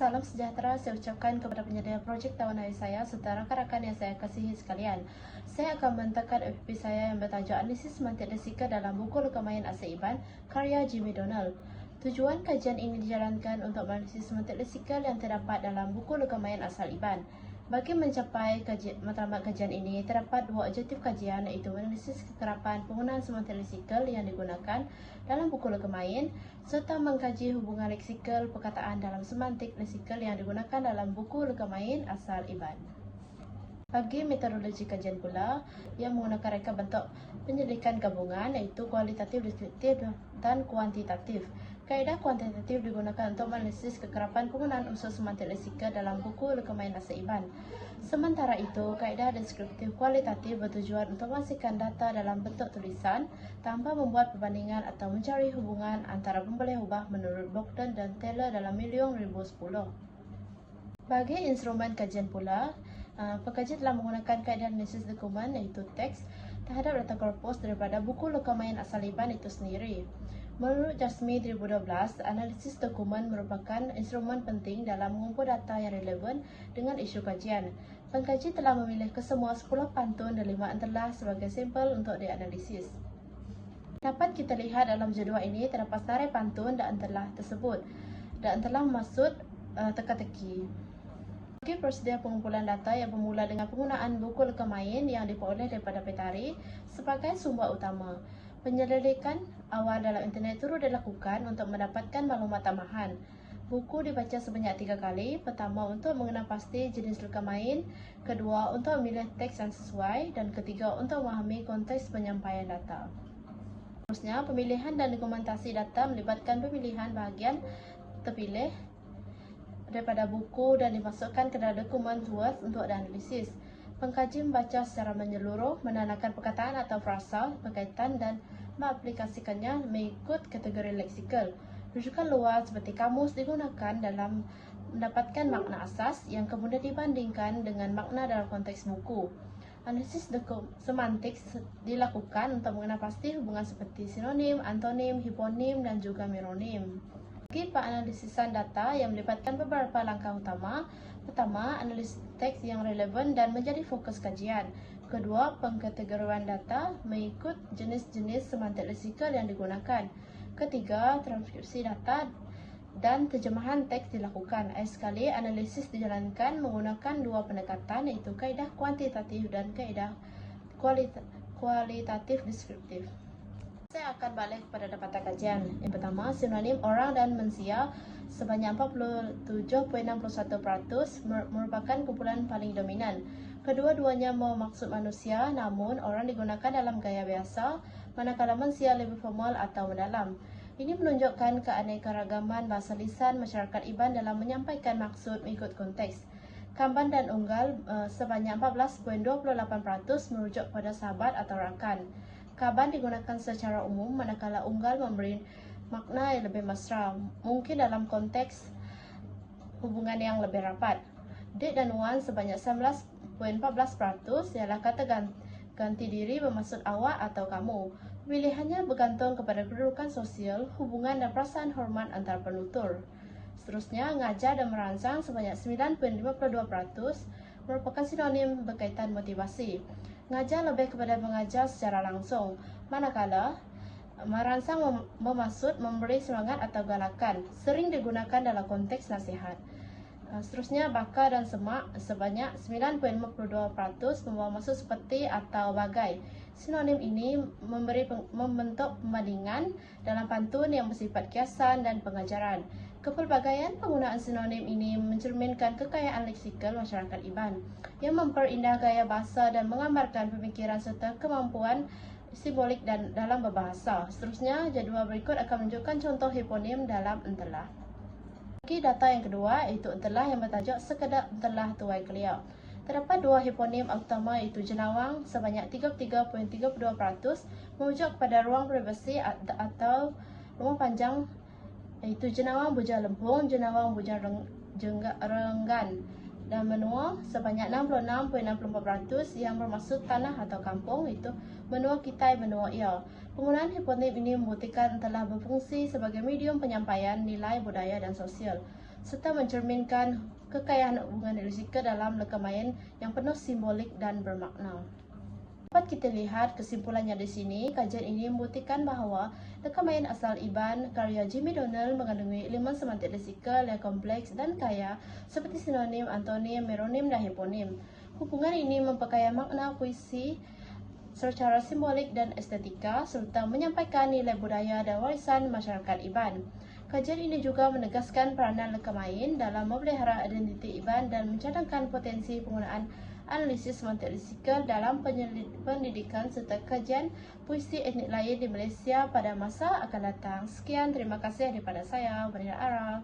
salam sejahtera saya ucapkan kepada penyedia projek Taman Air saya serta rakan-rakan yang saya kasihi sekalian. Saya akan membentangkan FP saya yang bertajuk Analisis Semantik Leksika dalam buku Lekamayan Asal Iban, karya Jimmy Donald. Tujuan kajian ini dijalankan untuk menganalisis semantik leksikal yang terdapat dalam buku Lekamayan Asal Iban. Bagi mencapai matlamat kajian ini, terdapat dua objektif kajian, iaitu menganalisis kekerapan penggunaan semantik leksikal yang digunakan dalam buku Lekamayan serta mengkaji hubungan leksikal perkataan dalam semantik leksikal yang digunakan dalam buku Lekamayan Asal Iban. Bagi metodologi kajian pula yang menggunakan reka bentuk penyelidikan gabungan, iaitu kualitatif, deskriptif dan kuantitatif. Kaedah kuantitatif digunakan untuk menganalisis kekerapan penggunaan unsur semantik leksikal dalam buku Lekamayan Asal Iban. Sementara itu, kaedah deskriptif kualitatif bertujuan untuk menghasilkan data dalam bentuk tulisan tanpa membuat perbandingan atau mencari hubungan antara pemboleh ubah menurut Bogdan dan Taylor dalam milion 2010. Bagi instrumen kajian pula, pengkaji telah menggunakan kaedah analisis dokumen, iaitu teks, terhadap data korpus daripada buku Lekamayan Asal Iban itu sendiri. Menurut Jasmine 2012, analisis dokumen merupakan instrumen penting dalam mengumpul data yang relevan dengan isu kajian. Pengkaji telah memilih kesemua 10 pantun dan 5 entelah sebagai sampel untuk dianalisis. Dapat kita lihat dalam jadual ini terdapat senarai pantun dan entelah tersebut. Dan entelah maksud teka-teki. Bagi prosedur pengumpulan data yang bermula dengan penggunaan buku Lekamayan yang diperoleh daripada Petari sebagai sumber utama. Penyelidikan awal dalam internet turut dilakukan untuk mendapatkan maklumat tambahan. Buku dibaca sebanyak 3 kali. Pertama, untuk mengenal pasti jenis Lekamayan. Kedua, untuk memilih teks yang sesuai. Dan ketiga, untuk memahami konteks penyampaian data. Seterusnya, pemilihan dan dokumentasi data melibatkan pemilihan bahagian terpilih daripada buku dan dimasukkan ke dalam dokumen Word untuk dianalisis. Pengkaji membaca secara menyeluruh, menandakan perkataan atau frasa berkaitan dan mengaplikasikannya mengikut kategori leksikal. Rujukan luar seperti kamus digunakan dalam mendapatkan makna asas yang kemudian dibandingkan dengan makna dalam konteks buku. Analisis semantik dilakukan untuk mengenal pasti hubungan seperti sinonim, antonim, hiponim dan juga meronim. Bagi penganalisisan data yang melibatkan beberapa langkah utama. Pertama, analisis teks yang relevan dan menjadi fokus kajian. Kedua, pengkategorian data mengikut jenis-jenis semantik leksikal yang digunakan. Ketiga, transkripsi data dan terjemahan teks dilakukan. Sekali, analisis dijalankan menggunakan dua pendekatan, iaitu kaedah kuantitatif dan kaedah kualitatif deskriptif. Saya akan balik kepada dapatan kajian. Yang pertama, sinonim orang dan manusia sebanyak 47.61% merupakan kumpulan paling dominan. Kedua-duanya bermaksud manusia, namun orang digunakan dalam gaya biasa, manakala manusia lebih formal atau mendalam. Ini menunjukkan keanekaragaman bahasa lisan masyarakat Iban dalam menyampaikan maksud mengikut konteks. Kamban dan unggal sebanyak 14.28% merujuk pada sahabat atau rakan. Kaban digunakan secara umum, manakala unggal memberi makna yang lebih mesra, mungkin dalam konteks hubungan yang lebih rapat. Dek dan wan sebanyak 19.14% ialah kata ganti diri bermaksud awak atau kamu. Pilihannya bergantung kepada kedudukan sosial, hubungan dan perasaan hormat antar penutur. Seterusnya, ngajar dan merangsang sebanyak 9.52% merupakan sinonim berkaitan motivasi. Ngajar lebih kepada mengajar secara langsung, manakala merangsang bermaksud memberi semangat atau galakan, sering digunakan dalam konteks nasihat. Seterusnya, bakar dan semak sebanyak 9.52% membawa maksud seperti atau bagai. Sinonim ini membentuk pembandingan dalam pantun yang bersifat kiasan dan pengajaran. Kepelbagaian penggunaan sinonim ini mencerminkan kekayaan leksikal masyarakat Iban yang memperindah gaya bahasa dan menggambarkan pemikiran serta kemampuan simbolik dan dalam berbahasa. Seterusnya, jadual berikut akan menunjukkan contoh hiponim dalam entelah. Bagi data yang kedua, iaitu entelah yang bertajuk Sekedar Entelah Tuai Kelia. Terdapat dua hiponim utama, iaitu jenawang sebanyak 33.32% merujuk kepada ruang privasi atau ruang panjang, iaitu jenawang bujang lempung, jenawang bujang renggan, dan menua sebanyak 66.64% yang bermaksud tanah atau kampung, iaitu menua kitai, menua ia. Penggunaan hiponim ini membuktikan telah berfungsi sebagai medium penyampaian nilai budaya dan sosial. serta mencerminkan kekayaan hubungan lingkungan dalam lekamayan yang penuh simbolik dan bermakna. Dapat kita lihat kesimpulannya di sini, kajian ini membuktikan bahawa lekamayan asal Iban karya Jimmy Donnell mengandungi elemen semantik lesikal yang kompleks dan kaya seperti sinonim, antonim, meronim, dan hiponim. Hubungan ini memperkaya makna puisi secara simbolik dan estetika serta menyampaikan nilai budaya dan warisan masyarakat Iban. Kajian ini juga menegaskan peranan lekamayan dalam memelihara identiti Iban dan mencadangkan potensi penggunaan analisis semantik lesikal dalam pendidikan serta kajian puisi etnik lain di Malaysia pada masa akan datang. Sekian, terima kasih daripada saya, Marina Ara.